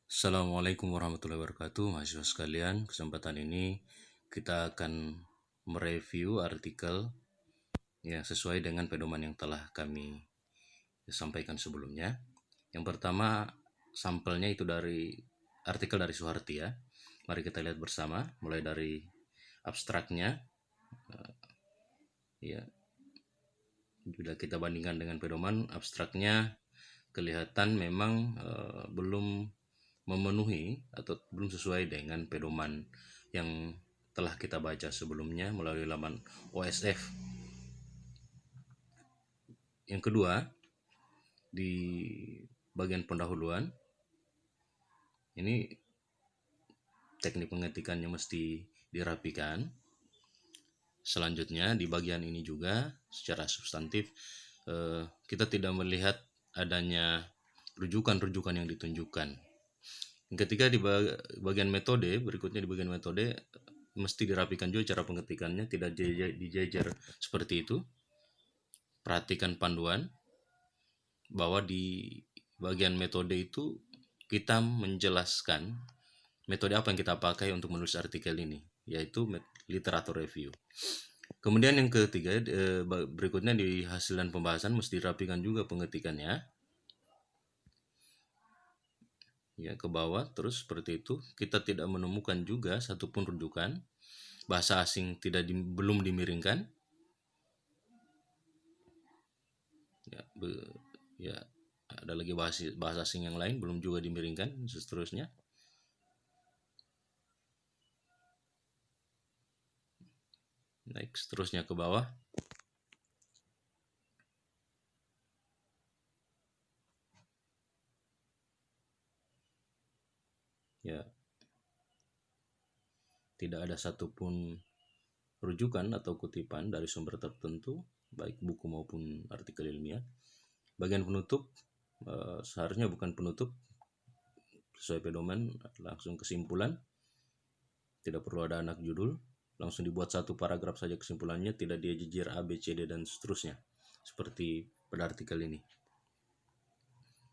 Assalamualaikum warahmatullahi wabarakatuh, mahasiswa sekalian. Kesempatan ini kita akan mereview artikel yang sesuai dengan pedoman yang telah kami sampaikan sebelumnya. Yang pertama, sampelnya itu dari artikel dari Suharti ya. Mari kita lihat bersama, mulai dari abstraknya. Ya, bila kita bandingkan dengan pedoman, abstraknya kelihatan memang belum memenuhi atau belum sesuai dengan pedoman yang telah kita baca sebelumnya melalui laman OSF. Yang kedua, di bagian pendahuluan ini teknik pengetikannya mesti dirapikan. Selanjutnya di bagian ini juga secara substantif kita tidak melihat adanya rujukan-rujukan yang ditunjukkan. Ketika di bagian metode, berikutnya di bagian metode mesti dirapikan juga cara pengetikannya, tidak dijejer seperti itu. Perhatikan panduan bahwa di bagian metode itu kita menjelaskan metode apa yang kita pakai untuk menulis artikel ini, yaitu literatur review. Kemudian yang ketiga, berikutnya di hasil dan pembahasan mesti dirapikan juga pengetikannya. Ya, ke bawah terus seperti itu. Kita tidak menemukan juga satupun rujukan. Bahasa asing belum dimiringkan. Ya, ada lagi bahasa asing yang lain belum juga dimiringkan, seterusnya. Naik seterusnya ke bawah. Ya, tidak ada satupun rujukan atau kutipan dari sumber tertentu, baik buku maupun artikel ilmiah. Bagian penutup seharusnya bukan penutup, sesuai pedoman langsung kesimpulan, tidak perlu ada anak judul, langsung dibuat satu paragraf saja kesimpulannya, tidak dia jejir A, B, C, D, dan seterusnya, seperti pada artikel ini.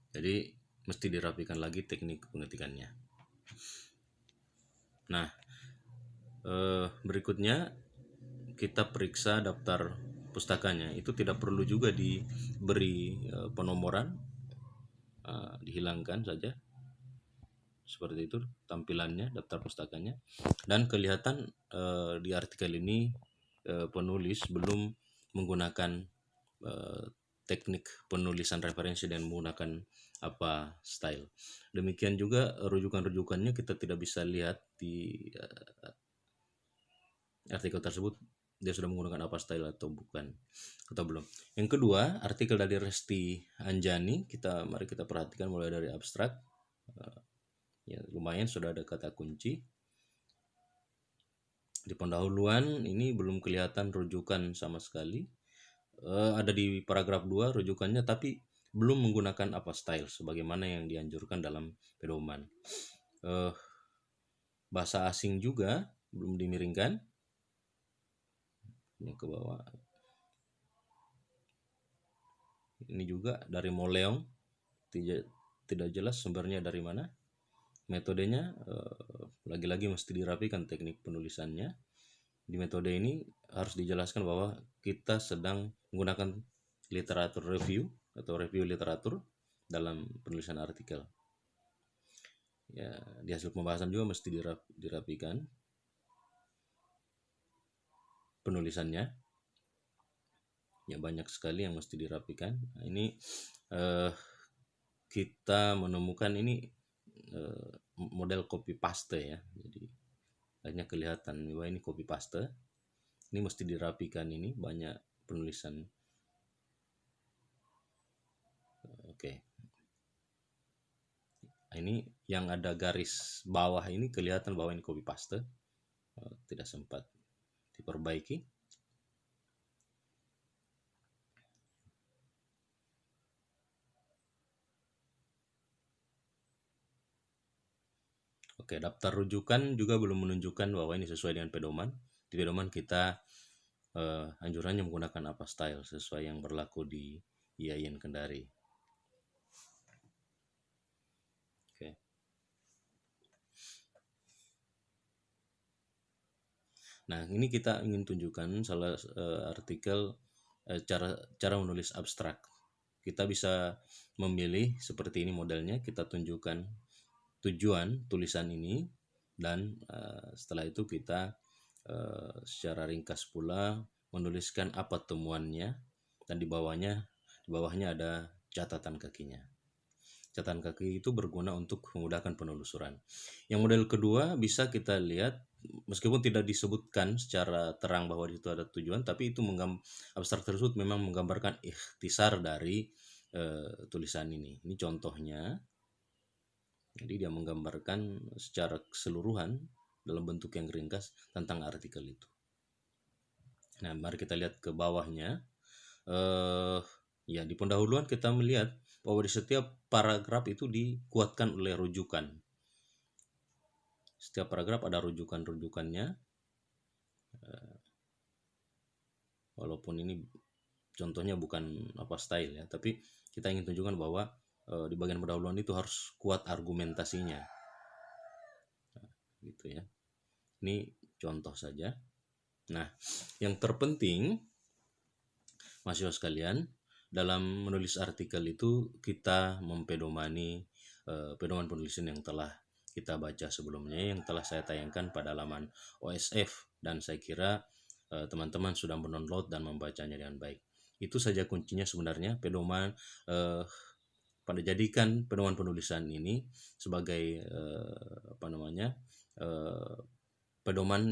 Jadi mesti dirapikan lagi teknik pengetikannya. Nah, berikutnya kita periksa daftar pustakanya. Itu tidak perlu juga diberi penomoran, dihilangkan saja. Seperti itu tampilannya daftar pustakanya. Dan kelihatan di artikel ini penulis belum menggunakan teknik penulisan referensi dan menggunakan apa style. Demikian juga rujukan-rujukannya kita tidak bisa lihat di artikel tersebut dia sudah menggunakan apa style atau bukan atau belum. Yang kedua, artikel dari Resti Anjani, mari kita perhatikan mulai dari abstrak. Ya, lumayan sudah ada kata kunci. Di pendahuluan ini belum kelihatan rujukan sama sekali. Ada di paragraf 2 rujukannya, tapi belum menggunakan apa style sebagaimana yang dianjurkan dalam pedoman. Bahasa asing juga belum dimiringkan. Ini ke bawah. Ini juga dari Moleong, tidak jelas sumbernya dari mana. Metodenya lagi-lagi mesti dirapikan teknik penulisannya. Di metode ini harus dijelaskan bahwa kita sedang menggunakan literatur review atau review literatur dalam penulisan artikel. Ya, di hasil pembahasan juga mesti dirapikan penulisannya. Ya, banyak sekali yang mesti dirapikan. Nah, ini kita menemukan ini model copy paste ya. Jadi hanya kelihatan bahwa ini copy paste. Ini mesti dirapikan, ini banyak penulisan. Oke. Ini yang ada garis bawah ini kelihatan bahwa ini copy paste. Tidak sempat diperbaiki. Oke, daftar rujukan juga belum menunjukkan bahwa ini sesuai dengan pedoman. Di pedoman kita anjurannya menggunakan apa style sesuai yang berlaku di IAIN Kendari. Oke. Nah, ini kita ingin tunjukkan salah artikel cara cara menulis abstrak. Kita bisa memilih seperti ini modelnya, kita tunjukkan tujuan tulisan ini, dan setelah itu kita secara ringkas pula menuliskan apa temuannya, dan di bawahnya ada catatan kakinya. Catatan kaki itu berguna untuk memudahkan penelusuran. Yang model kedua bisa kita lihat, meskipun tidak disebutkan secara terang bahwa di situ ada tujuan, tapi itu abstrak tersebut memang menggambarkan ikhtisar dari tulisan ini. Ini contohnya. Jadi dia menggambarkan secara keseluruhan dalam bentuk yang ringkas tentang artikel itu. Nah, mari kita lihat ke bawahnya. Ya, di pendahuluan kita melihat bahwa di setiap paragraf itu dikuatkan oleh rujukan. Setiap paragraf ada rujukan-rujukannya. Walaupun ini contohnya bukan style ya, tapi kita ingin tunjukkan bahwa di bagian pendahuluan itu harus kuat argumentasinya. Nah, gitu ya. Ini contoh saja. Nah, yang terpenting mahasiswa sekalian, dalam menulis artikel itu kita mempedomani pedoman penulisan yang telah kita baca sebelumnya, yang telah saya tayangkan pada laman OSF, dan saya kira teman-teman sudah mendownload dan membacanya dengan baik. Itu saja kuncinya sebenarnya, pedoman pada jadikan pedoman penulisan ini sebagai pedoman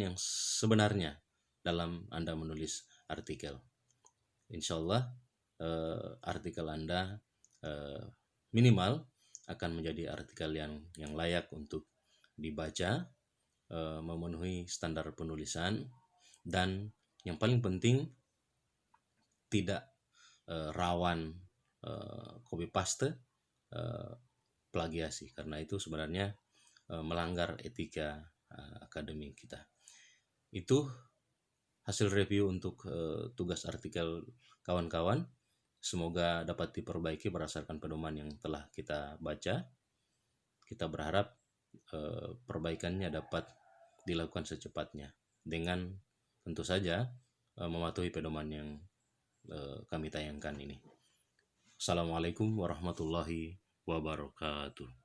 yang sebenarnya dalam Anda menulis artikel. Insya Allah artikel Anda minimal akan menjadi artikel yang layak untuk dibaca, memenuhi standar penulisan, dan yang paling penting tidak rawan copy paste, plagiasi, karena itu sebenarnya melanggar etika akademik kita. Itu hasil review untuk tugas artikel kawan-kawan. Semoga dapat diperbaiki berdasarkan pedoman yang telah kita baca. Kita berharap perbaikannya dapat dilakukan secepatnya dengan tentu saja mematuhi pedoman yang kami tayangkan ini. Assalamualaikum warahmatullahi wabarakatuh.